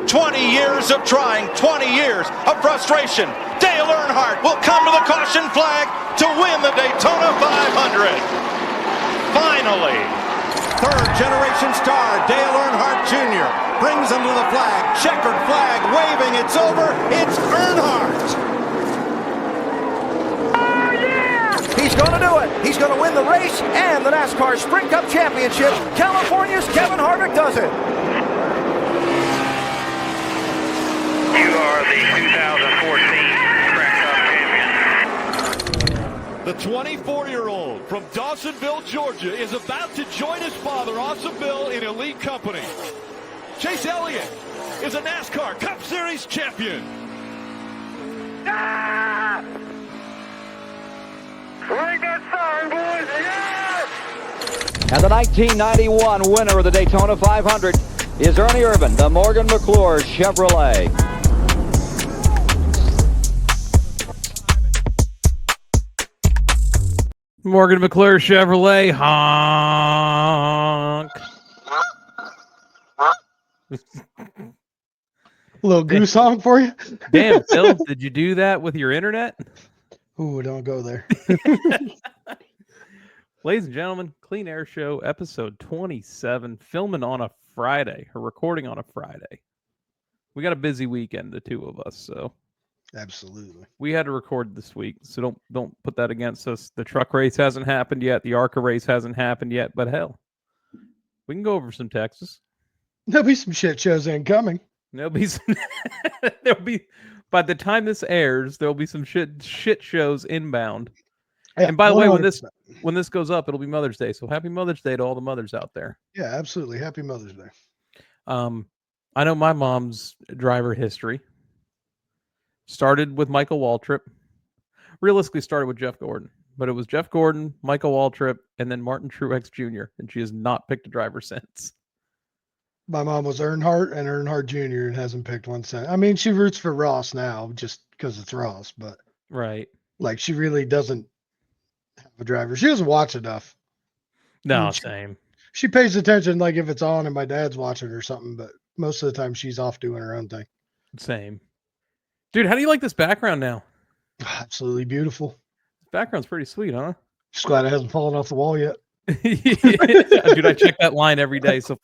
20 years of trying, 20 years of frustration. Dale Earnhardt will come to the caution flag to win the Daytona 500. Finally. Third-generation star Dale Earnhardt Jr. brings him to the flag. Checkered flag waving. It's over. It's Earnhardt. He's going to do it. He's going to win the race and the NASCAR Sprint Cup Championship. California's Kevin Harvick does it. You are the 2014 Sprint Cup champion. The 24-year-old from Dawsonville, Georgia, is about to join his father, Awesome Bill, in elite company. Chase Elliott is a NASCAR Cup Series champion. Ah! Ring that siren, boys! Yes! And the 1991 winner of the Daytona 500 is Ernie Irvan, the Morgan McClure Chevrolet. Morgan McClure Chevrolet, honk. Little goose honk for you. Damn, Phil, did you do that with your internet? Ooh, don't go there. Ladies and gentlemen, Clean Air Show, episode 27, filming on a Friday, or recording on a Friday. We got a busy weekend, the two of us, so Absolutely. we had to record this week, so don't put that against us. The truck race hasn't happened yet, the ARCA race hasn't happened yet, but hell, we can go over some Texas. There'll be some shit shows incoming. There'll be by the time this airs, there'll be some shit shows inbound. Yeah, And by the way, 100%. when this goes up, it'll be Mother's Day. So happy Mother's Day to all the mothers out there. Yeah, absolutely. Happy Mother's Day. I know my mom's driver history started with Michael Waltrip. Realistically started with Jeff Gordon, but it was Jeff Gordon, Michael Waltrip, and then Martin Truex Jr. And she has not picked a driver since. My mom was Earnhardt and Earnhardt Jr. and hasn't picked one since. I mean, she roots for Ross now just because it's Ross, but Right. like she really doesn't have a driver. She doesn't watch enough. No, same. She pays attention like if it's on and my dad's watching or something, but most of the time she's off doing her own thing. Same. Dude, how do you like this background now? Absolutely beautiful. This background's pretty sweet, huh? Just glad it hasn't fallen off the wall yet. Dude, I check that line every day. So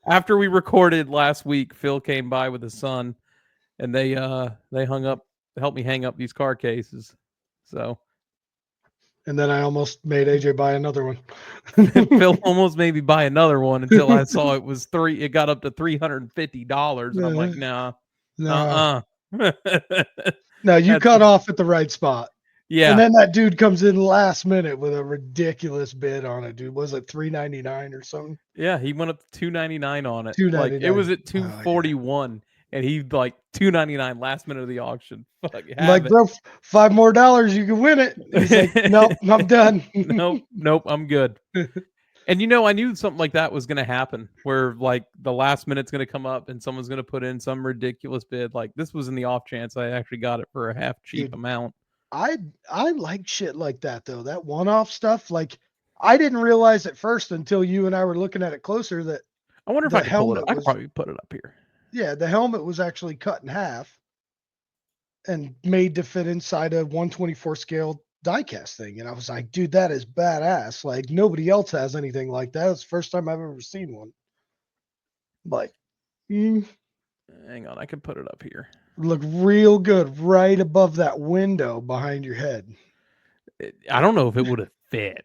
after we recorded last week, Phil came by with his son and they helped me hang up these car cases. So And then I almost made AJ buy another one. Phil almost made me buy another one until I saw it got up to $350. And I'm like, nah. No, you cut off at the right spot. Yeah. And then that dude comes in last minute with a ridiculous bid on it, dude. Was it $399 or something? Yeah, he went up to $299 on it. $299. Like it was at $241, and he like $299 last minute of the auction. Fuck, Like, bro, $5 more, you can win it. He's like, nope, I'm done. nope, I'm good. And I knew something like that was going to happen, where like the last minute's going to come up and someone's going to put in some ridiculous bid. Like this was in the off chance I actually got it for a half cheap amount. I like shit like that though. That one-off stuff. Like I didn't realize at first until you and I were looking at it closer that I wonder if I could pull it up. I could probably put it up here. Yeah, the helmet was actually cut in half and made to fit inside a 124 scale diecast thing. And I was like, dude, that is badass. Like nobody else has anything like that. It's the first time I've ever seen one. Like, hang on, I can put it up here. Look real good right above that window behind your head. I don't know if it would have fit.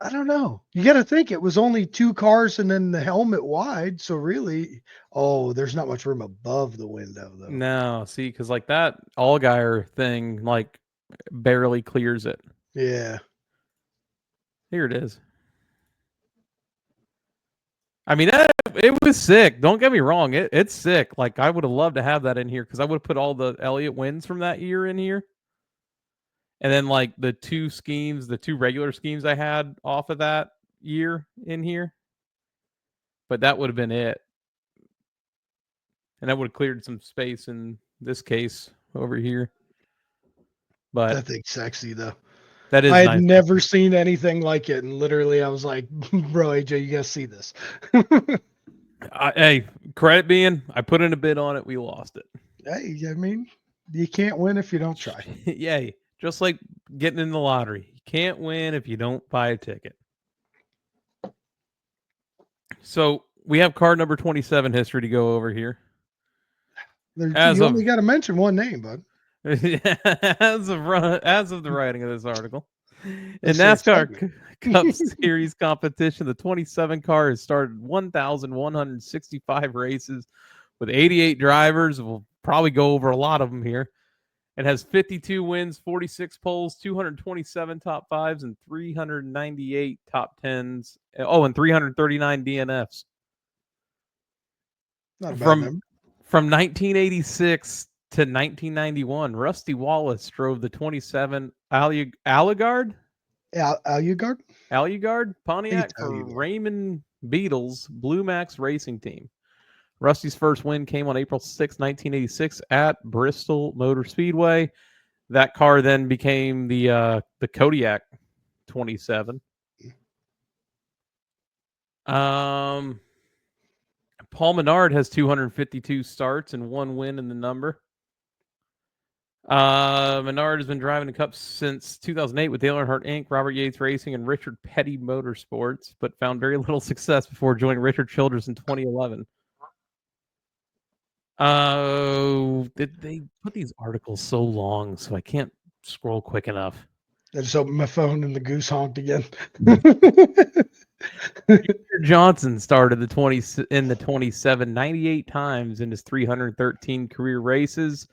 I don't know. You got to think it was only 2 cars and then the helmet wide. So really, there's not much room above the window though. No, see, because like that Allgaier thing, like barely clears it. Yeah. Here it is. I mean, it was sick. Don't get me wrong. It's sick. Like, I would have loved to have that in here because I would have put all the Elliott wins from that year in here. And then, like, the two regular schemes I had off of that year in here. But that would have been it. And that would have cleared some space in this case over here. But That thing's sexy, though. That is I had nice. never seen anything like it. And literally, I was like, bro, AJ, you got to see this. Hey, Credit being, I put in a bid on it. We lost it. Hey, I mean, you can't win if you don't try. Yay. Just like getting in the lottery. You can't win if you don't buy a ticket. So we have card number 27 history to go over here. You only got to mention one name, bud. as of the writing of this article. In That's NASCAR Cup Series competition, the 27 car has started 1,165 races with 88 drivers. We'll probably go over a lot of them here. It has 52 wins, 46 poles, 227 top fives, and 398 top tens. Oh, and 339 DNFs. Not a bad number. From 1986 to 1991, Rusty Wallace drove the 27 Allugard Pontiac for Raymond Beadle's Blue Max Racing Team. Rusty's first win came on April 6, 1986 at Bristol Motor Speedway. That car then became the Kodiak 27. Paul Menard has 252 starts and 1 win in the number. Menard has been driving the Cup since 2008 with Dale Earnhardt Inc., Robert Yates Racing, and Richard Petty Motorsports, but found very little success before joining Richard Childress in 2011. They put these articles so long, so I can't scroll quick enough. I just opened my phone and the goose honked again. Johnson started the 27 98 times in his 313 career races,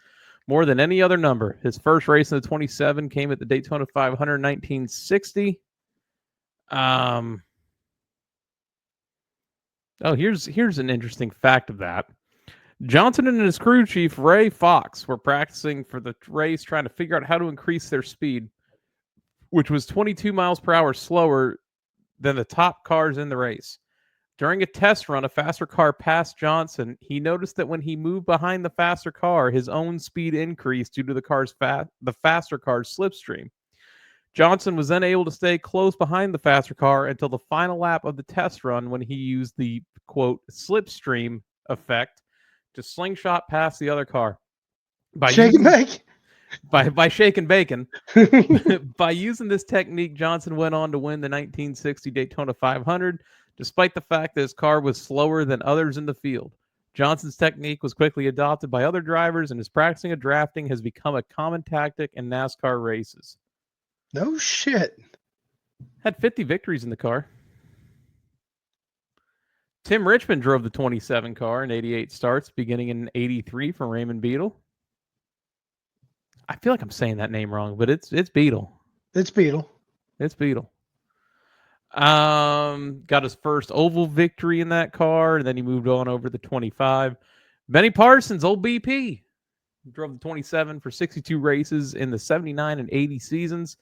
more than any other number. His first race in the 27 came at the Daytona 500 in 1960. Here's an interesting fact of that. Johnson and his crew chief, Ray Fox, were practicing for the race, trying to figure out how to increase their speed, which was 22 miles per hour slower than the top cars in the race. During a test run, a faster car passed Johnson. He noticed that when he moved behind the faster car, his own speed increased due to the faster car's slipstream. Johnson was then able to stay close behind the faster car until the final lap of the test run, when he used the, quote, slipstream effect to slingshot past the other car. By shaking bacon. By using this technique, Johnson went on to win the 1960 Daytona 500, despite the fact that his car was slower than others in the field. Johnson's technique was quickly adopted by other drivers, and his practicing of drafting has become a common tactic in NASCAR races. No shit. Had 50 victories in the car. Tim Richmond drove the 27 car in 88 starts, beginning in 83 for Raymond Beadle. I feel like I'm saying that name wrong, but it's Beadle. It's Beadle. It's Beadle. Got his first oval victory in that car, and then he moved on over the 25. Benny Parsons, old BP, drove the 27 for 62 races in the 79 and 80 seasons.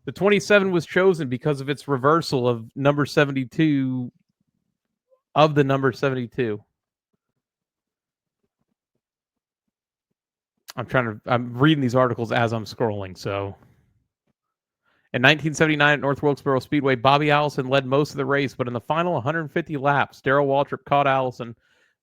The 27 was chosen because of its reversal of number 72 of the number 72. I'm reading these articles as I'm scrolling, so. In 1979 at North Wilkesboro Speedway, Bobby Allison led most of the race, but in the final 150 laps, Darrell Waltrip caught Allison.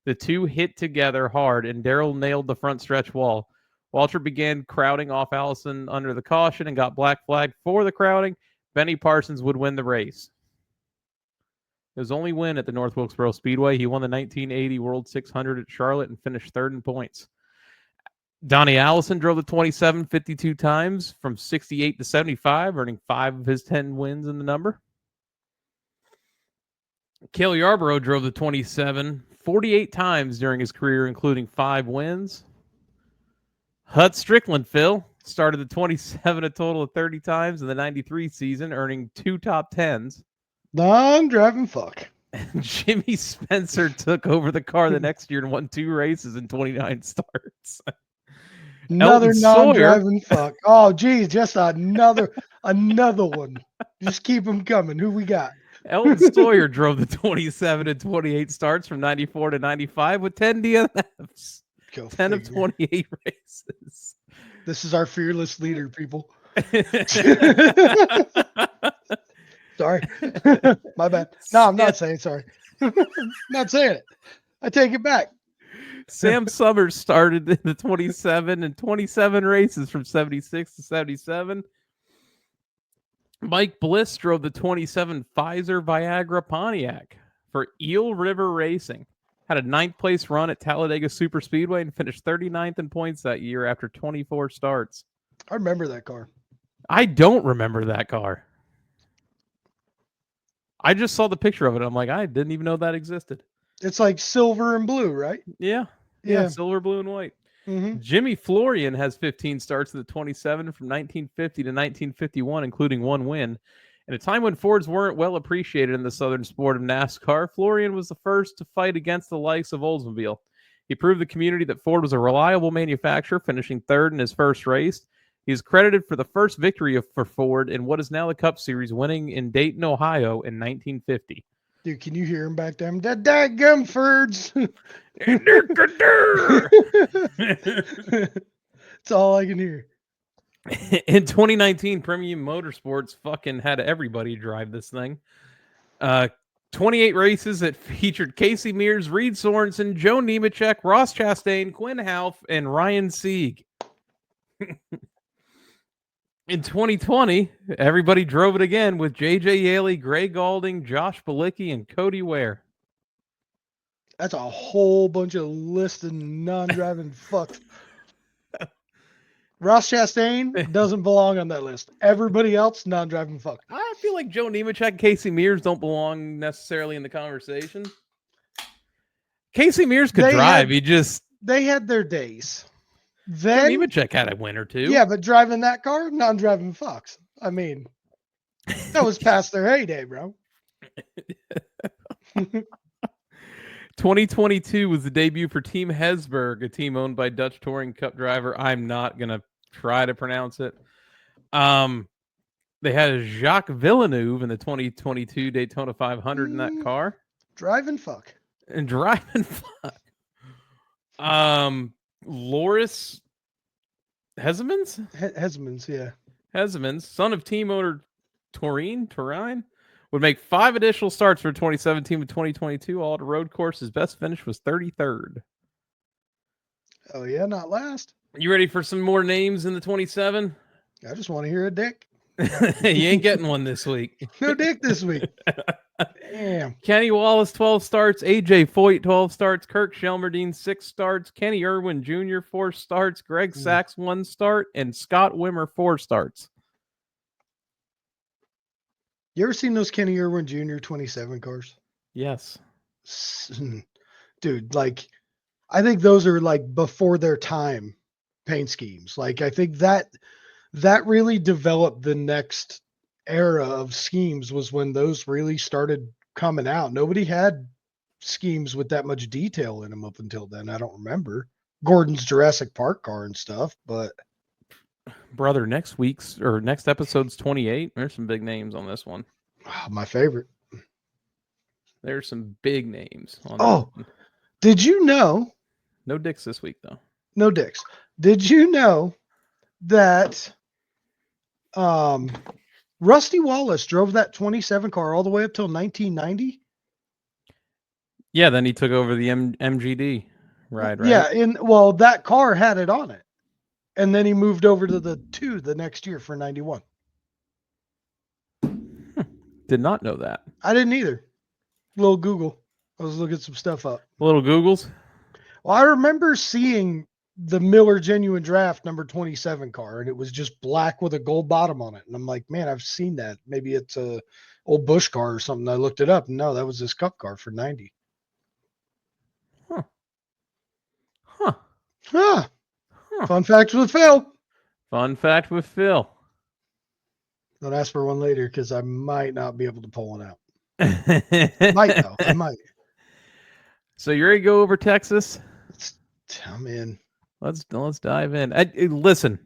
The two hit together hard, and Darrell nailed the front stretch wall. Waltrip began crowding off Allison under the caution and got black flagged for the crowding. Benny Parsons would win the race. His only win at the North Wilkesboro Speedway, he won the 1980 World 600 at Charlotte and finished third in points. Donnie Allison drove the 27 52 times from 68 to 75, earning 5 of his 10 wins in the number. Cale Yarborough drove the 27 48 times during his career, including 5 wins. Hut Strickland, Phil, started the 27 a total of 30 times in the 93 season, earning 2 top 10s. Non-driving fuck. Jimmy Spencer took over the car the next year and won 2 races in 29 starts. Another non-driving fuck. Oh, geez, just another one. Just keep them coming. Who we got? Elton Sawyer drove the 27 and 28 starts from 94 to 95 with 10 DNFs. 10 of 28 races. This is our fearless leader, people. Sorry. My bad. No, I'm not saying sorry. Not saying it. I take it back. Sam Summers started in the 27 races from 76 to 77. Mike Bliss drove the 27 Pfizer Viagra Pontiac for Eel River Racing. Had a 9th place run at Talladega Super Speedway and finished 39th in points that year after 24 starts. I remember that car. I don't remember that car. I just saw the picture of it. I'm like, I didn't even know that existed. It's like silver and blue, right? Yeah. Yeah. Silver, blue, and white. Mm-hmm. Jimmy Florian has 15 starts in the 27 from 1950 to 1951, including 1 win. In a time when Fords weren't well appreciated in the southern sport of NASCAR, Florian was the first to fight against the likes of Oldsmobile. He proved the community that Ford was a reliable manufacturer, finishing 3rd in his first race. He is credited for the first victory for Ford in what is now the Cup Series, winning in Dayton, Ohio in 1950. Dude, can you hear him back there? That daggum Fords. That's all I can hear. In 2019, Premium Motorsports fucking had everybody drive this thing. 28 races that featured Casey Mears, Reed Sorensen, Joe Nemechek, Ross Chastain, Quinn Houff, and Ryan Sieg. In 2020, everybody drove it again with J.J. Yaley, Gray Galding, Josh Bilicki, and Cody Ware. That's a whole bunch of listed non-driving fucks. Ross Chastain doesn't belong on that list. Everybody else, non-driving fuck. I feel like Joe Nemechek and Casey Mears don't belong necessarily in the conversation. Casey Mears could drive. They had their days. Joe Nemechek had a win or two. Yeah, but driving that car, non-driving fucks. I mean, that was past their heyday, bro. 2022 was the debut for Team Hesburg, a team owned by Dutch Touring Cup driver. I'm not going to try to pronounce it. They had Jacques Villeneuve in the 2022 Daytona 500 in that car. Driving fuck. And driving fuck. Loris Hezemans? Hezemans, yeah. Hezemans, son of team owner Turine, would make 5 additional starts for 2017 and 2022. All at a road course. His best finish was 33rd. Oh, yeah, not last. You ready for some more names in the 27? I just want to hear a dick. You ain't getting one this week. No dick this week. Damn. Kenny Wallace, 12 starts. AJ Foyt, 12 starts. Kirk Shelmerdine, 6 starts. Kenny Irwin Jr., 4 starts. Greg Sachs, 1 start. And Scott Wimmer, 4 starts. You ever seen those Kenny Irwin Jr. 27 cars? Yes. Dude, like, I think those are like before their time paint schemes. Like, I think that really developed the next era of schemes was when those really started coming out. Nobody had schemes with that much detail in them up until then. I don't remember Gordon's Jurassic Park car and stuff, but brother, next episode's 28. There's some big names on this one. My favorite. There's some big names on Oh, did you know? No dicks this week though. No dicks. Did you know that Rusty Wallace drove that 27 car all the way up till 1990? Yeah, then he took over the MGD ride, right? Yeah, that car had it on it. And then he moved over to the 2 the next year for 91. Did not know that. I didn't either. Little Google. I was looking some stuff up. Little Googles? Well, I remember seeing the Miller Genuine Draft number 27 car, and it was just black with a gold bottom on it. And I'm like, man, I've seen that. Maybe it's a old Busch car or something. I looked it up. No, that was this Cup car for 90. Huh. Fun fact with Phil. Fun fact with Phil. Don't ask for one later because I might not be able to pull one out. Might though. I might. So you ready to go over Texas? I'm in. Let's dive in. Listen,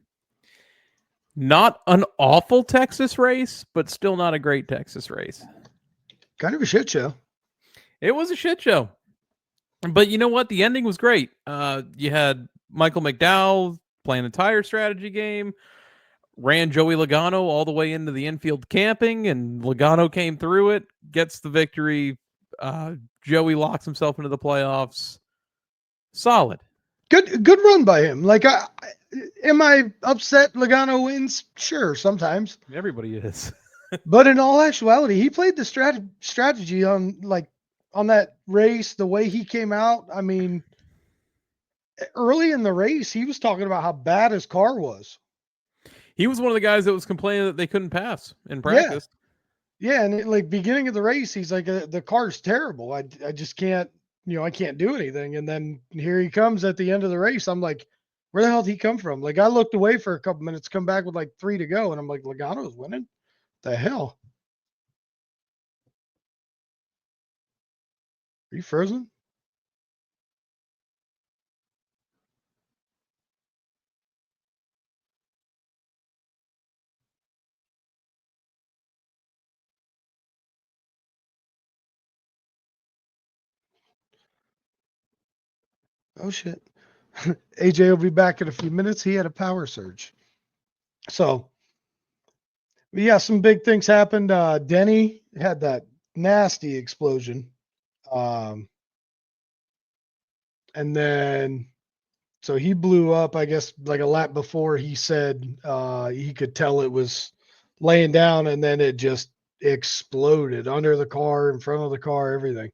not an awful Texas race, but still not a great Texas race. Kind of a shit show. It was a shit show. But you know what? The ending was great. You had Michael McDowell playing the tire strategy game, ran Joey Logano all the way into the infield camping, and Logano came through it, gets the victory Joey locks himself into the playoffs. Solid. Good run by him. Like, am I upset Logano wins? Sure, sometimes. Everybody is. But in all actuality, he played the strategy on that race, the way he came out. I mean, early in the race, he was talking about how bad his car was. He was one of the guys that was complaining that they couldn't pass in Yeah. practice. Yeah, and like beginning of the race, he's like, the car's terrible. I just can't, I can't do anything. And then here he comes at the end of the race. I'm like, where the hell did he come from? Like, I looked away for a couple minutes, come back with like 3 to go, and I'm like, Logano's winning? The hell? Are you frozen? Oh shit. AJ will be back in a few minutes. He had a power surge. So yeah, some big things happened. Denny had that nasty explosion. And then so he blew up, I guess, like a lap before. He said he could tell it was laying down, and then it just exploded under the car, in front of the car, everything.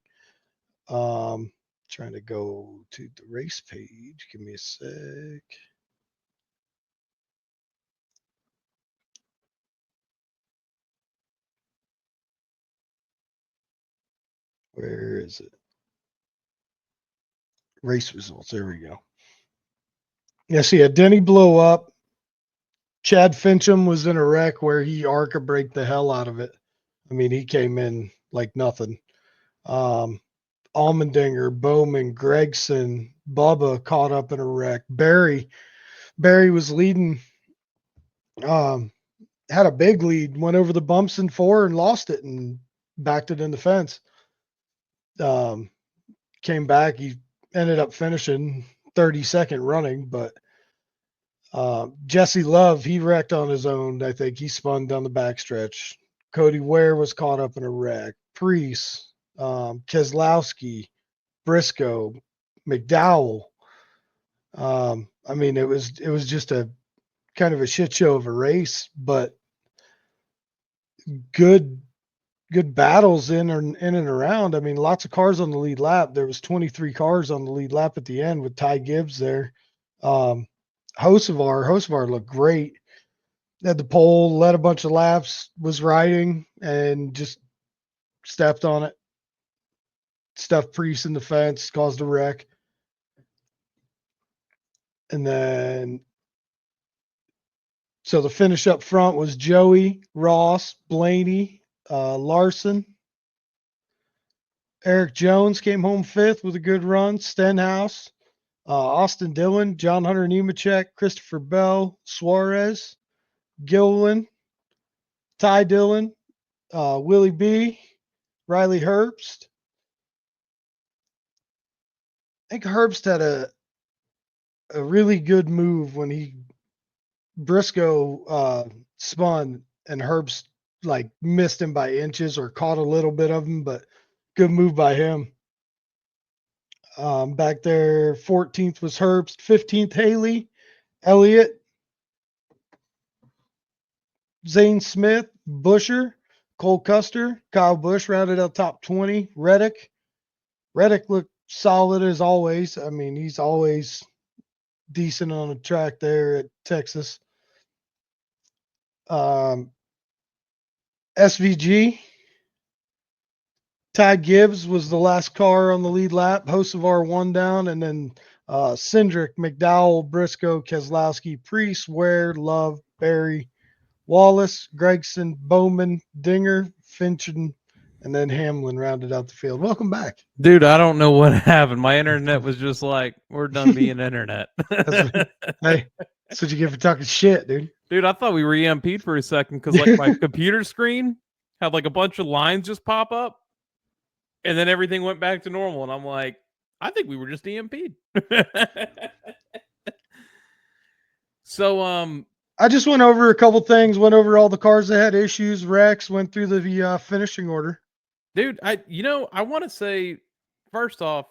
Trying to go to the race page. Give me a sec. Where is it? Race results. There we go. Yes, yeah, Denny blew up. Chad Fincham was in a wreck where he ARCA braked the hell out of it. I mean, he came in like nothing. Allmendinger, Bowman, Gregson, Bubba caught up in a wreck. Barry was leading, had a big lead, went over the bumps in 4 and lost it and backed it in the fence. Came back. He ended up finishing 32nd running, but Jesse Love, he wrecked on his own. I think he spun down the backstretch. Cody Ware was caught up in a wreck. Priest, Keselowski, Briscoe, McDowell. I mean, it was just a kind of a shit show of a race, but good battles in and around. I mean, lots of cars on the lead lap. There was 23 cars on the lead lap at the end with Ty Gibbs there. Hocevar looked great. Had the pole, led a bunch of laps, was riding, and just stepped on it. Stuffed Priest in the fence, caused a wreck. And then, so the finish up front was Joey, Ross, Blaney, Larson. Eric Jones came home 5th with a good run. Stenhouse, Austin Dillon, John Hunter Nemechek, Christopher Bell, Suarez, Gilliland, Ty Dillon, Willie B, Riley Herbst. I think Herbst had a really good move when Briscoe spun and Herbst like missed him by inches or caught a little bit of him, but good move by him. Back there, 14th was Herbst, 15th Haley, Elliott, Zane Smith, Busher, Cole Custer, Kyle Busch rounded out top 20. Reddick looked solid as always. I mean, he's always decent on the track there at Texas. SVG, Ty Gibbs was the last car on the lead lap. Hocevar 1 down, and then Cindric, McDowell, Briscoe, Keselowski, Priest, Ware, Love, Barry, Wallace, Gregson, Bowman, Dinger, Finchon, and then Hamlin rounded out the field. Welcome back. Dude, I don't know what happened. My internet was just like, we're done being internet. Hey, that's what you get for talking shit, dude. Dude, I thought we were EMP'd for a second because like my computer screen had like a bunch of lines just pop up and then everything went back to normal. And I'm like, I think we were just EMP'd. So, I just went over a couple things, went over all the cars that had issues, wrecks, went through the finishing order. Dude, I want to say, first off,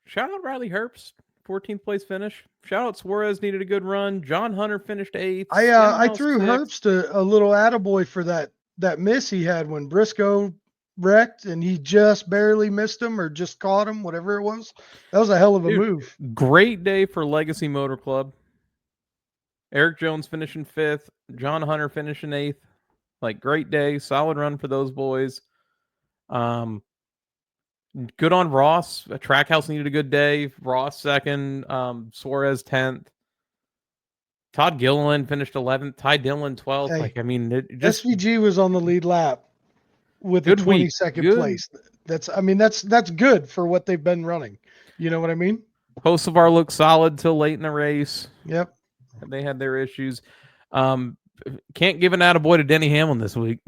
shout out Riley Herbst, 14th place finish. Shout out Suarez, needed a good run. John Hunter finished 8th. I Stenhouse threw 6th. Herbst a little attaboy for that miss he had when Briscoe wrecked and he just barely missed him or just caught him, whatever it was. That was a hell of a Dude, move. great day for Legacy Motor Club. Eric Jones finishing 5th. John Hunter finishing 8th. Like, great day. Solid run for those boys. Good on Ross. Trackhouse needed a good day. Ross 2nd. Suarez 10th. Todd Gilliland finished 11th. Ty Dillon 12th. Hey, Like, I mean, it just SVG was on the lead lap with a good week. 22nd Good. place. That's good for what they've been running. You know what I mean? Hocevar looked solid till late in the race. Yep. They had their issues. Can't give an attaboy to Denny Hamlin this week.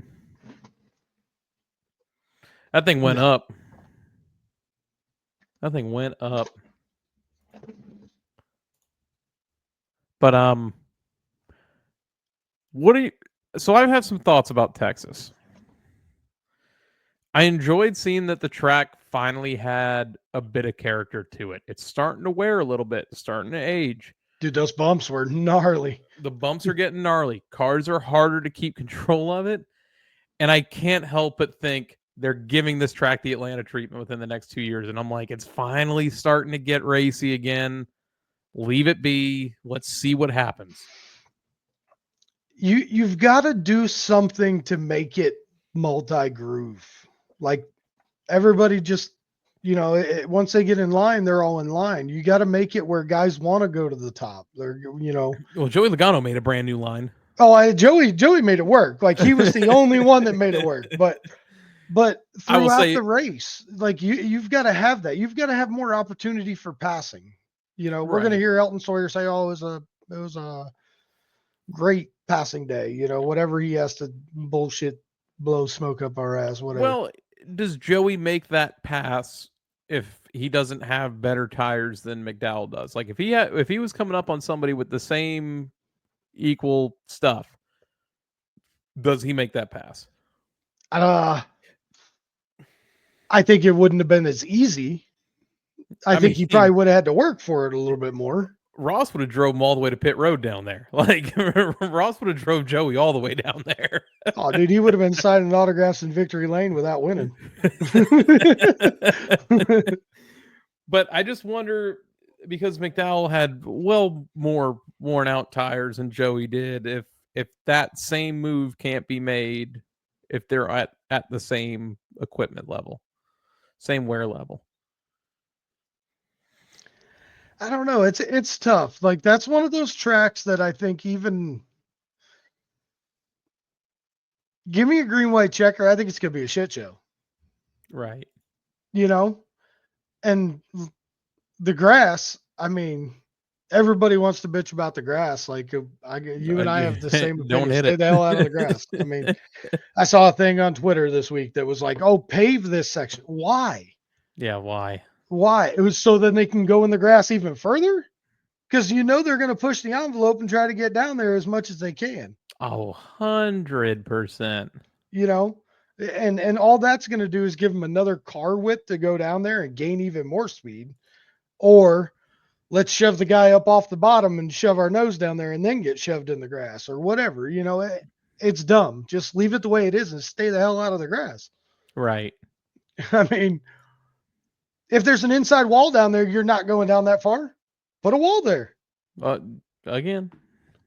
That thing went up. That thing went up. But so I have some thoughts about Texas. I enjoyed seeing that the track finally had a bit of character to it. It's starting to wear a little bit, it's starting to age. Dude, those bumps were gnarly. The bumps are getting gnarly. Cars are harder to keep control of it. And I can't help but think they're giving this track the Atlanta treatment within the next 2 years. And I'm like, it's finally starting to get racy again. Leave it be. Let's see what happens. You've got to do something to make it multi-groove. Like everybody just, once they get in line, they're all in line. You got to make it where guys want to go to the top. Well, Joey Logano made a brand new line. Oh, Joey made it work. Like he was the only one that made it work. But throughout the race, like you've got to have that. You've got to have more opportunity for passing. We're going to hear Elton Sawyer say, "Oh, it was a great passing day." Whatever he has to bullshit, blow smoke up our ass, whatever. Well, does Joey make that pass if he doesn't have better tires than McDowell does? Like if he was coming up on somebody with the same equal stuff, does he make that pass? I think it wouldn't have been as easy. I think he probably would have had to work for it a little bit more. Ross would have drove him all the way to pit road down there. Like Ross would have drove Joey all the way down there. Oh, dude, he would have been signing autographs in victory lane without winning. But I just wonder, because McDowell had more worn out tires than Joey did, if that same move can't be made if they're at the same equipment level, same wear level. I don't know. It's tough. Like that's one of those tracks that I think even give me a green, white checker. I think it's going to be a shit show. Right. And the grass, everybody wants to bitch about the grass. Like you and I have the same opinion. Don't hit Stay it. the hell out of the grass. I saw a thing on Twitter this week that was like, "Oh, pave this section." Why? Yeah, why? Why? It was so then they can go in the grass even further? Because they're going to push the envelope and try to get down there as much as they can. Oh, 100%. And all that's going to do is give them another car width to go down there and gain even more speed. Or let's shove the guy up off the bottom and shove our nose down there and then get shoved in the grass or whatever. It's dumb. Just leave it the way it is and stay the hell out of the grass. Right. If there's an inside wall down there, you're not going down that far. Put a wall there. Again.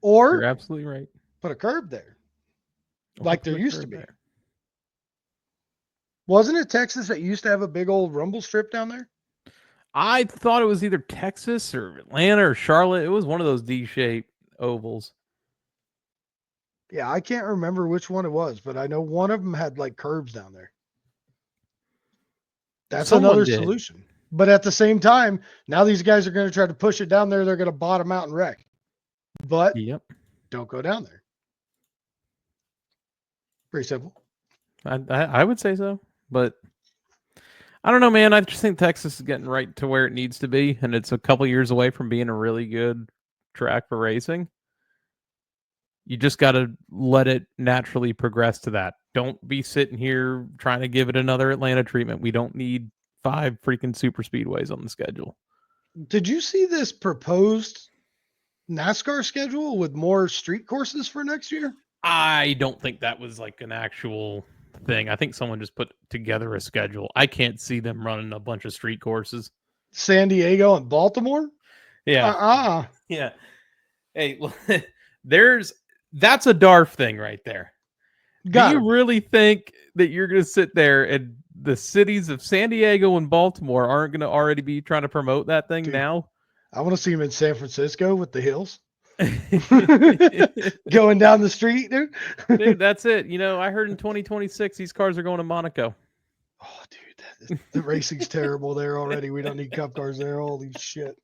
Or you're absolutely right. Put a curb there. Like there used to be. There. Wasn't it Texas that used to have a big old rumble strip down there? I thought it was either Texas or Atlanta or Charlotte. It was one of those D-shaped ovals. Yeah, I can't remember which one it was, but I know one of them had like curbs down there. That's another solution. But at the same time, now these guys are going to try to push it down there. They're going to bottom out and wreck. But don't go down there. Pretty simple. I would say so. But I don't know, man. I just think Texas is getting right to where it needs to be. And it's a couple years away from being a really good track for racing. You just got to let it naturally progress to that. Don't be sitting here trying to give it another Atlanta treatment. We don't need 5 freaking super speedways on the schedule. Did you see this proposed NASCAR schedule with more street courses for next year? I don't think that was like an actual thing. I think someone just put together a schedule. I can't see them running a bunch of street courses. San Diego and Baltimore? Yeah. Yeah. Hey, that's a DARF thing right there. Do you really think that you're going to sit there and the cities of San Diego and Baltimore aren't going to already be trying to promote that thing now? I want to see him in San Francisco with the hills. Going down the street, dude. Dude, that's it. You know, I heard in 2026 these cars are going to Monaco. Oh, dude, the racing's terrible there already. We don't need cup cars there. Holy shit.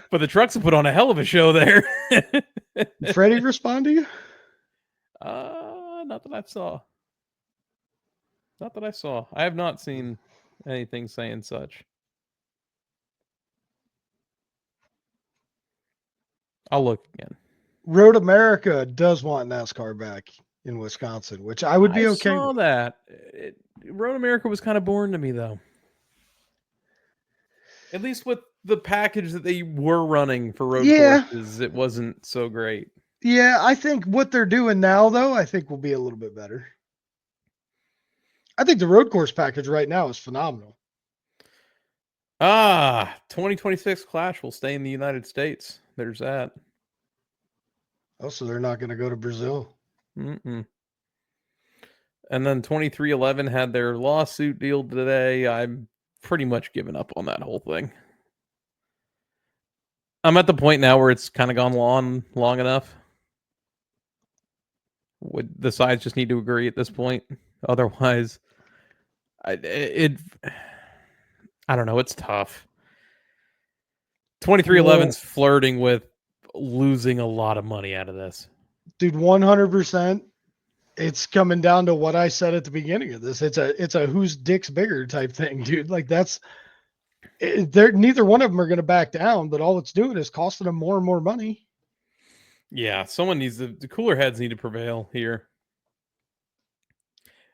But the trucks have put on a hell of a show there. Freddie respond to you? Not that I saw. Not that I saw. I have not seen anything saying such. I'll look again. Road America does want NASCAR back in Wisconsin, which I would be okay I saw with. that. Road America was kind of boring to me, though. At least with the package that they were running for road courses, it wasn't so great. Yeah, I think what they're doing now, though, I think will be a little bit better. I think the road course package right now is phenomenal. 2026 Clash will stay in the United States. There's that. Oh, so they're not going to go to Brazil. Mm-mm. And then 2311 had their lawsuit deal today. I'm pretty much given up on that whole thing. I'm at the point now where it's kind of gone long enough. The sides just need to agree at this point. Otherwise, I don't know. It's tough. 2311's flirting with losing a lot of money out of this. Dude, 100%. It's coming down to what I said at the beginning of this. It's a whose dick's bigger type thing, dude. Like neither one of them are going to back down, but all it's doing is costing them more and more money. Yeah, someone needs the cooler heads need to prevail here.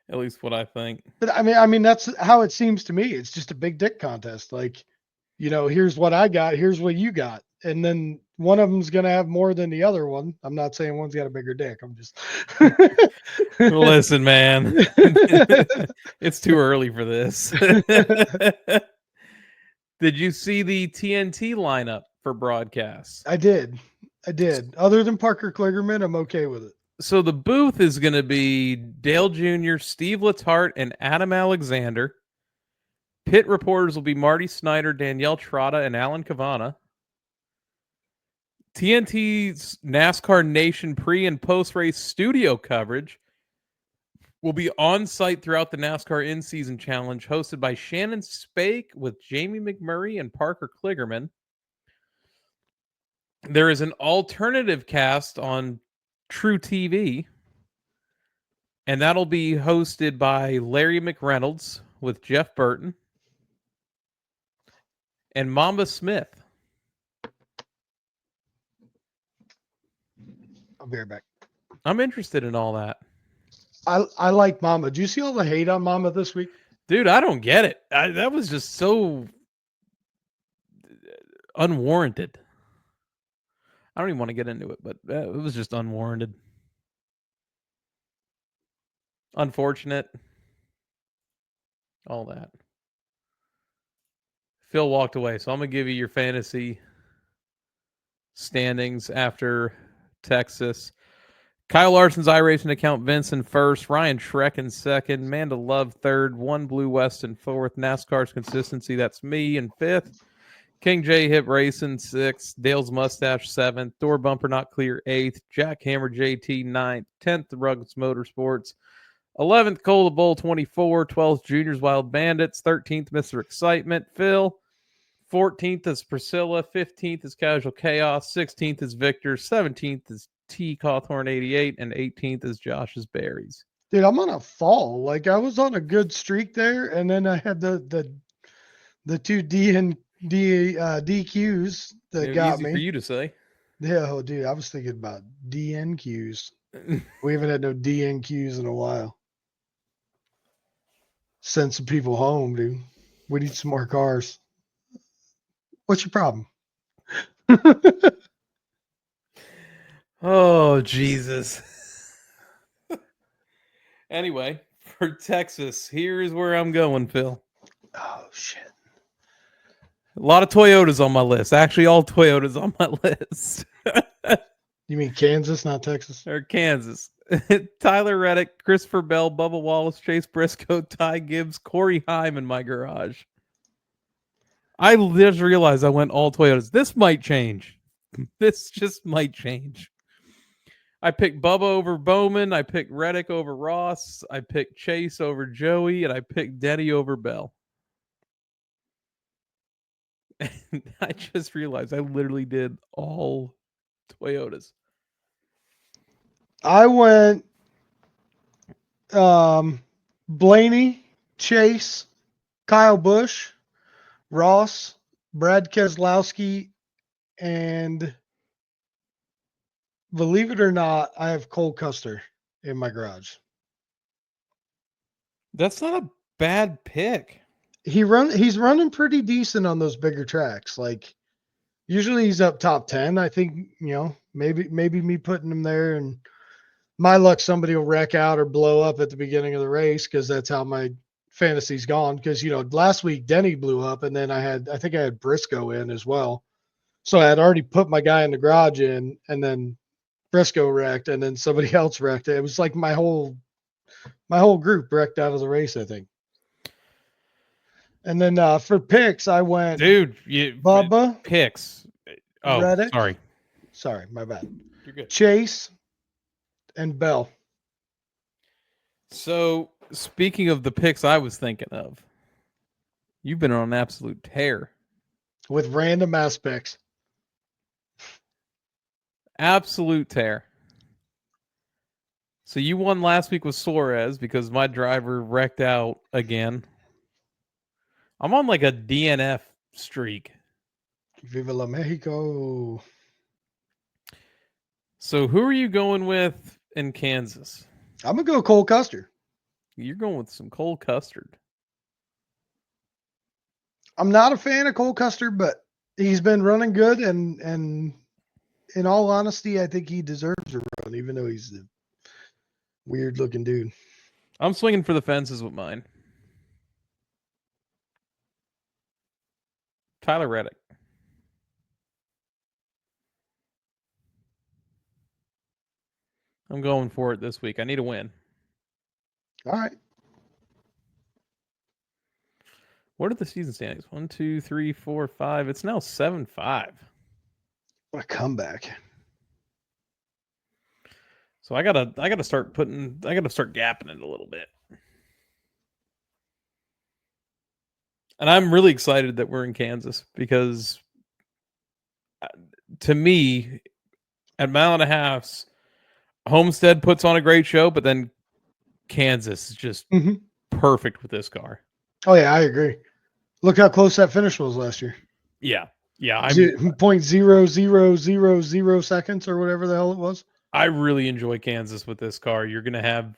At least what I think. But I mean, that's how it seems to me. It's just a big dick contest. Like, here's what I got, here's what you got. And then one of them's going to have more than the other one. I'm not saying one's got a bigger dick. I'm just listen, man. It's too early for this. Did you see the TNT lineup for broadcasts? I did. Other than Parker Kligerman, I'm okay with it. So the booth is going to be Dale Jr., Steve Letarte, and Adam Alexander. Pit reporters will be Marty Snyder, Danielle Trotta, and Alan Cavana. TNT's NASCAR Nation pre- and post-race studio coverage will be on site throughout the NASCAR In-Season Challenge, hosted by Shannon Spake with Jamie McMurray and Parker Kligerman. There is an alternative cast on True TV, and that'll be hosted by Larry McReynolds with Jeff Burton and Mamba Smith. I'll be right back. I'm interested in all that. I like Mamba. Do you see all the hate on Mamba this week? Dude, I don't get it. That was just so unwarranted. I don't even want to get into it, but it was just unwarranted. Unfortunate. All that. Phil walked away, so I'm going to give you your fantasy standings after Texas. Kyle Larson's iRacing account, Vincent first, Ryan Schreck in second, Amanda Love third, One Blue West in fourth, NASCAR's Consistency, that's me, in fifth. King J Hip Racing, 6th. Dale's Mustache, 7th. Door Bumper Not Clear, 8th. Jack Hammer JT, 9th. 10th, Ruggeds Motorsports. 11th, Cole the Bull, 24. 12th, Junior's Wild Bandits. 13th, Mr. Excitement, Phil. 14th is Priscilla. 15th is Casual Chaos. 16th is Victor. 17th is T. Cawthorn 88. And 18th is Josh's Berries. Dude, I'm on a fall. Like, I was on a good streak there, and then I had the two DQs that got easy me. for you to say. Yeah, oh, dude, I was thinking about DNQs. We haven't had no DNQs in a while. Send some people home, dude. We need some more cars. What's your problem? Oh, Jesus. Anyway, for Texas, here's where I'm going, Phil. Oh, shit. A lot of Toyotas on my list. Actually, all Toyotas on my list. You mean Kansas, not Texas? Or Kansas. Tyler Reddick, Christopher Bell, Bubba Wallace, Chase Briscoe, Ty Gibbs, Corey Heim in my garage. I just realized I went all Toyotas. This might change. This just might change. I picked Bubba over Bowman. I picked Reddick over Ross. I picked Chase over Joey. And I picked Denny over Bell. And I just realized I literally did all Toyotas. I went Blaney, Chase, Kyle Busch, Ross, Brad Keselowski, and believe it or not, I have Cole Custer in my garage. That's not a bad pick. He's running pretty decent on those bigger tracks. Like usually he's up top 10. I think, maybe me putting him there, and my luck, somebody will wreck out or blow up at the beginning of the race, because that's how my fantasy's gone. Because last week Denny blew up, and then I think I had Briscoe in as well. So I had already put my guy in the garage in, and then Briscoe wrecked, and then somebody else wrecked. It was like my whole group wrecked out of the race, I think. And then for picks, I went Bubba, picks. Oh, Reddick. Sorry, my bad. You're good. Chase and Bell. So, speaking of the picks I was thinking of, you've been on an absolute tear with random ass picks. Absolute tear. So you won last week with Suarez because my driver wrecked out again. I'm on like a DNF streak. Viva la Mexico. So who are you going with in Kansas? I'm going to go Cole Custer. You're going with some Cole Custard. I'm not a fan of Cole Custer, but he's been running good, and in all honesty, I think he deserves a run, even though he's a weird-looking dude. I'm swinging for the fences with mine. Tyler Reddick. I'm going for it this week. I need a win. All right. What are the season standings? 1, 2, 3, 4, 5. It's now 7-5. What a comeback. So I gotta start gapping it a little bit. And I'm really excited that we're in Kansas, because to me, at mile and a half, Homestead puts on a great show, but then Kansas is just perfect with this car. Oh yeah, I agree. Look how close that finish was last year. Yeah. 0.0000 seconds or whatever the hell it was. I really enjoy Kansas with this car. You're going to have,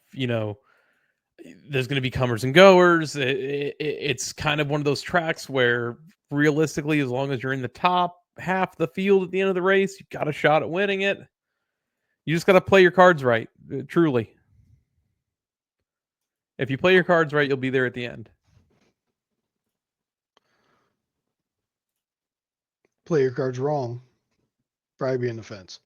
there's going to be comers and goers. It's kind of one of those tracks where realistically, as long as you're in the top half of the field at the end of the race, you've got a shot at winning it. You just got to play your cards right, truly. If you play your cards right, you'll be there at the end. Play your cards wrong, probably be in the fence.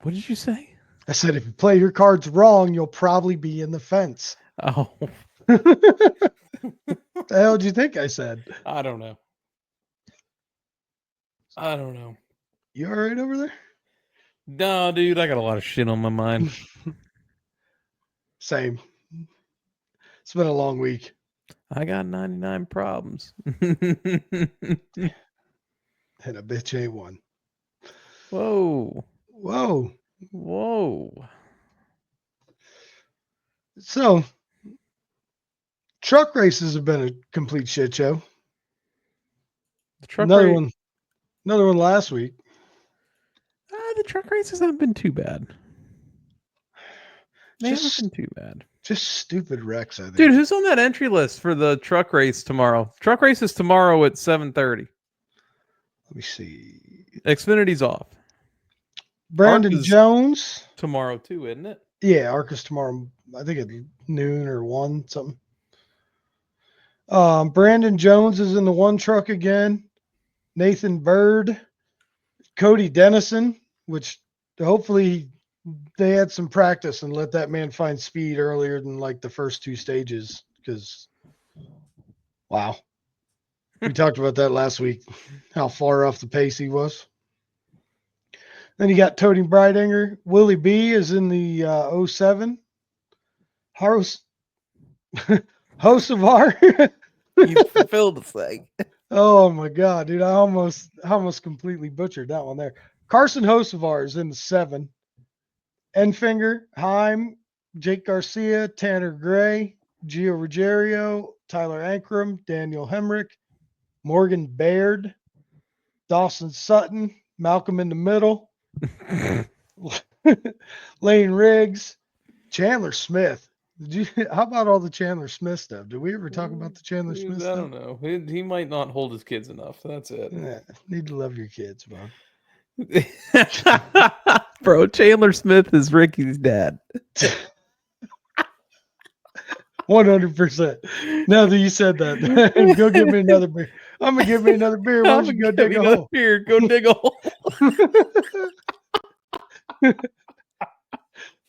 What did you say? I said, if you play your cards wrong, you'll probably be in the fence. Oh. The hell did you think I said? I don't know. You all right over there? No, dude, I got a lot of shit on my mind. Same. It's been a long week. I got 99 problems. And a bitch ain't one. Whoa. So, truck races have been a complete shit show. The truck Another one. Another one last week. The truck races haven't been too bad. They Just- haven't been too bad. Just stupid wrecks, I think. Dude, who's on that entry list for the truck race tomorrow? Truck race is tomorrow at 7:30. Let me see. Xfinity's off. Brandon Arc is Jones. tomorrow too, isn't it? Yeah, Arc is tomorrow. I think at noon or 1 something. Brandon Jones is in the one truck again. Nathan Bird, Cody Dennison, which hopefully they had some practice and let that man find speed earlier than like the first 2 stages. Because, wow, we talked about that last week, how far off the pace he was. Then you got Tony Breidinger. Willie B is in the 07. Hosevar. You fulfilled the thing. Oh my God, dude! I almost completely butchered that one there. Carson Hosevar is in the 7. Enfinger, Heim, Jake Garcia, Tanner Gray, Gio Ruggiero, Tyler Ankrum, Daniel Hemrick, Morgan Baird, Dawson Sutton, Malcolm in the middle, Lane Riggs, Chandler Smith. How about all the Chandler Smith stuff? Did we ever talk about the Chandler Smith I stuff? don't know. He might not hold his kids enough. That's it. Yeah, need to love your kids, man. Bro, Chandler Smith is Ricky's dad. 100%. Now that you said that, go give me another beer. I'm gonna give me another beer. Why don't you go dig a hole? Here, go dig a hole.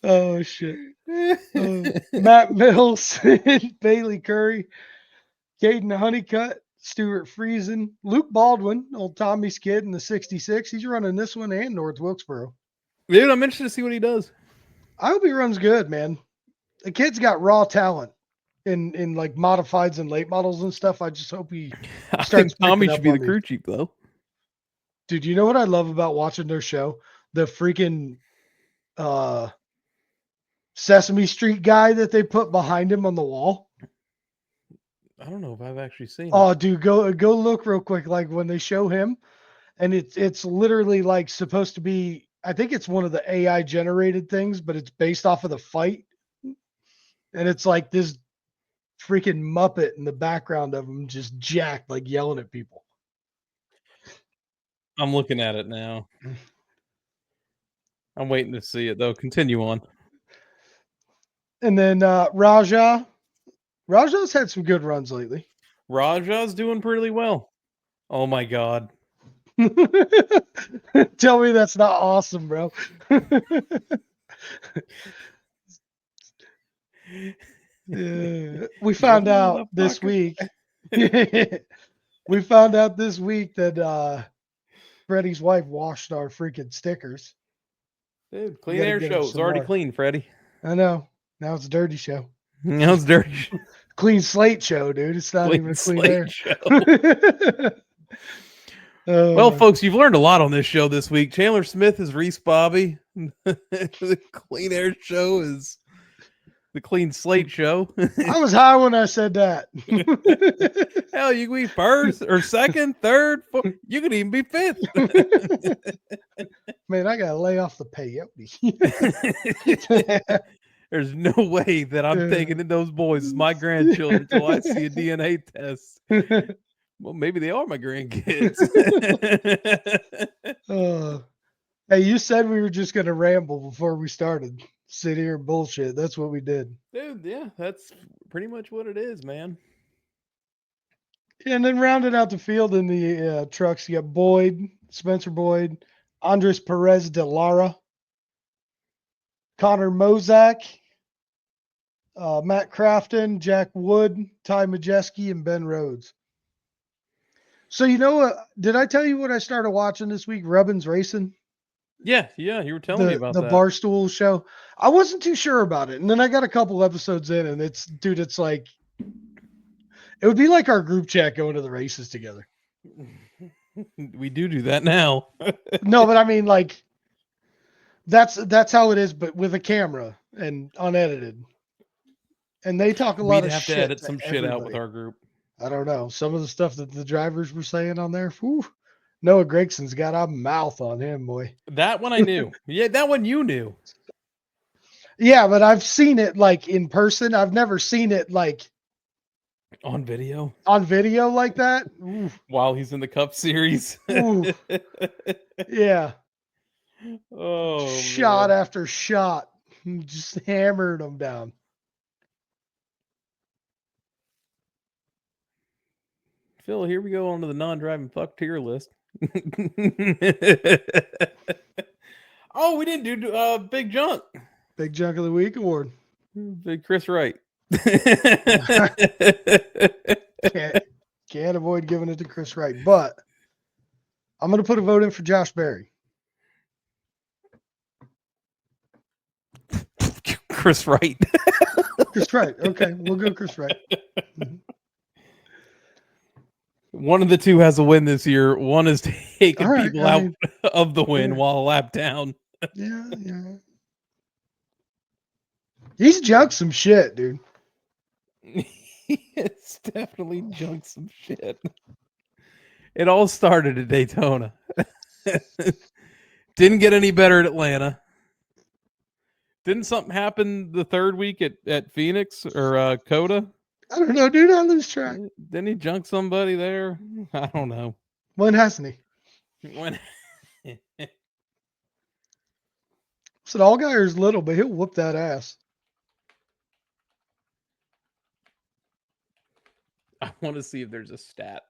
Oh shit. Matt Mills, Bailey Curry, Caden Honeycutt, Stuart Friesen, Luke Baldwin, old Tommy's kid in the 66. He's running this one and North Wilkesboro. Dude, I'm interested to see what he does. I hope he runs good, man. The kid's got raw talent in like modifieds and late models and stuff. I just hope he I starts think Tommy picking should up be on the crew chief, though. Dude, you know what I love about watching their show? The freaking Sesame Street guy that they put behind him on the wall. I don't know if I've actually seen it. Oh, dude, go look real quick. Like when they show him, and it's literally like supposed to be. I think it's one of the AI generated things, but it's based off of the fight, and it's like this freaking Muppet in the background of him just jacked, like yelling at people. I'm looking at it now. I'm waiting to see it, though. Continue on. And then Raja's had some good runs lately. Raja's doing pretty well. Oh, my God. Tell me that's not awesome, bro. We found out this week. We found out this week that Freddie's wife washed our freaking stickers. Dude, clean air show. It's already clean, Freddie. I know. Now it's a dirty show. Now it's dirty. Clean slate show, dude. It's not even a clean air show. Oh, Well, folks, you've learned a lot on this show this week. Chandler Smith is Reese Bobby. The Clean Air Show is the Clean Slate Show. I was high when I said that. Hell, you can be first or second, third, fourth. You could even be fifth. Man, I gotta lay off the peyote. There's no way that I'm taking in those boys as my grandchildren until I see a DNA test. Well, maybe they are my grandkids. Hey, you said we were just going to ramble before we started. Sit here and bullshit. That's what we did. Dude, yeah, that's pretty much what it is, man. And then rounding out the field in the trucks, you got Boyd, Spencer Boyd, Andres Perez de Lara, Connor Mozak, Matt Crafton, Jack Wood, Ty Majeski, and Ben Rhodes. So, you know, did I tell you what I started watching this week? Rubbins Racing? Yeah, you were telling me about the that. Barstool show. I wasn't too sure about it. And then I got a couple episodes in, and it's like, it would be like our group chat going to the races together. We do that now. No, but I mean, like, that's how it is, but with a camera and unedited. And they talk a lot We'd of have shit to edit to some shit out with everybody. our group. I don't know. Some of the stuff that the drivers were saying on there, whew, Noah Gregson's got a mouth on him, boy. That one I knew. Yeah, that one you knew. Yeah, but I've seen it like in person. I've never seen it like On video on video like that. Ooh, while he's in the Cup Series. ooh, yeah. Oh, Shot man. after shot. Just hammered them down. Phil, here we go on to the non-driving fuck tier list. Oh, we didn't do Big Junk. Big Junk of the Week award. Big Chris Wright. Can't avoid giving it to Chris Wright, but I'm going to put a vote in for Josh Berry. Chris Wright. Chris Wright. Okay, we'll go Chris Wright. One of the two has a win this year. One is taking All right, people out of the win while a lap down. Yeah. He's junked some shit, dude. It's definitely junked some shit. It all started at Daytona. Didn't get any better at Atlanta. Didn't something happen the third week at Phoenix or Coda? I don't know, dude. I lose track. Didn't he junk somebody there? I don't know. When hasn't he? When Said Allgaier's little, but he'll whoop that ass. I want to see if there's a stat.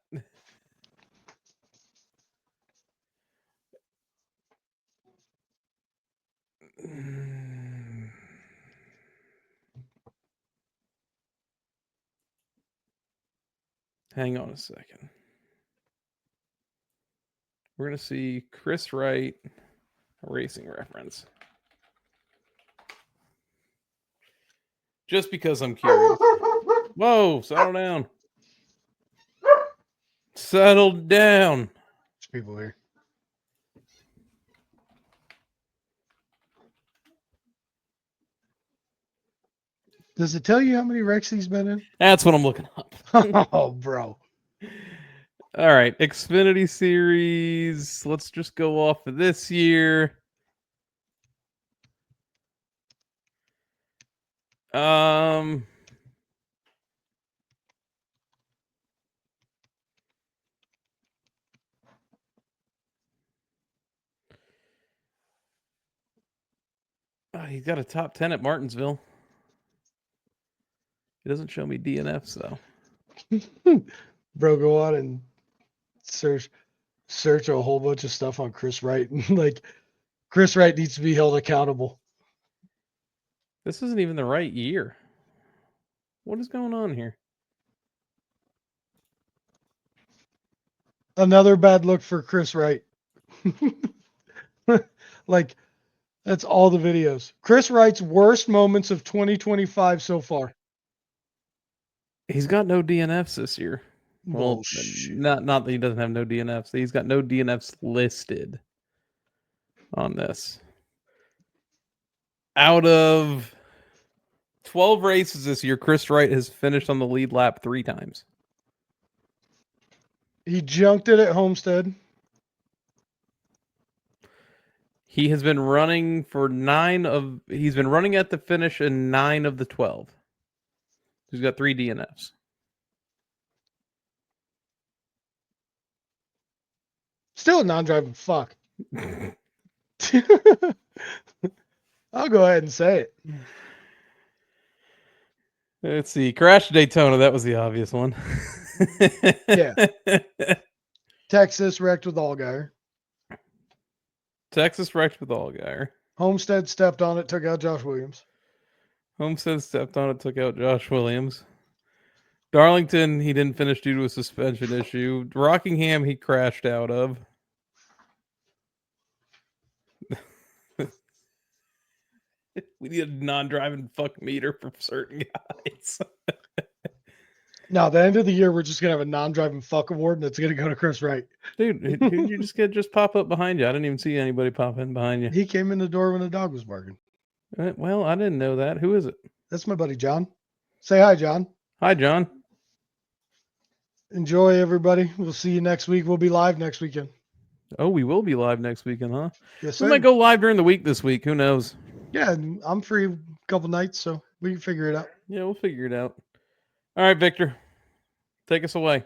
Hang on a second. We're going to see Chris Wright, Racing Reference. Just because I'm curious. Whoa, settle down. Settle down. There's people here. Does it tell you how many wrecks he's been in? That's what I'm looking up. Oh, bro. All right, Xfinity Series. Let's just go off of this year. He's got a top 10 at Martinsville. It doesn't show me DNFs though. Bro, go on and search a whole bunch of stuff on Chris Wright. Like, Chris Wright needs to be held accountable. This isn't even the right year. What is going on here? Another bad look for Chris Wright. Like, that's all the videos. Chris Wright's worst moments of 2025 so far. He's got no DNFs this year. Well, Bullshit. not that he doesn't have no DNFs. He's got no DNFs listed on this. Out of 12 races this year, Chris Wright has finished on the lead lap 3 times. He junked it at Homestead. He has been running for he's been running at the finish in 9 of the 12. He's got 3 DNFs. Still a non-driving fuck. I'll go ahead and say it. Let's see. Crash Daytona. That was the obvious one. Yeah. Texas wrecked with Allgaier. Texas wrecked with Allgaier. Homestead stepped on it, took out Josh Williams. Homestead stepped on it, took out Josh Williams. Darlington, he didn't finish due to a suspension issue. Rockingham, he crashed out of. We need a non-driving fuck meter for certain guys. Now, the end of the year, we're just going to have a non-driving fuck award, and it's going to go to Chris Wright. Dude, you just pop up behind you. I didn't even see anybody pop in behind you. He came in the door when the dog was barking. Well, I didn't know that. Who is it? That's my buddy, John. Say hi, John. Hi, John. Enjoy, everybody. We'll see you next week. We'll be live next weekend. Oh, we will be live next weekend, huh? Yes, We sir. might go live during the week this week. Who knows? Yeah, I'm free a couple nights, so we can figure it out. Yeah, we'll figure it out. All right, Victor. Take us away.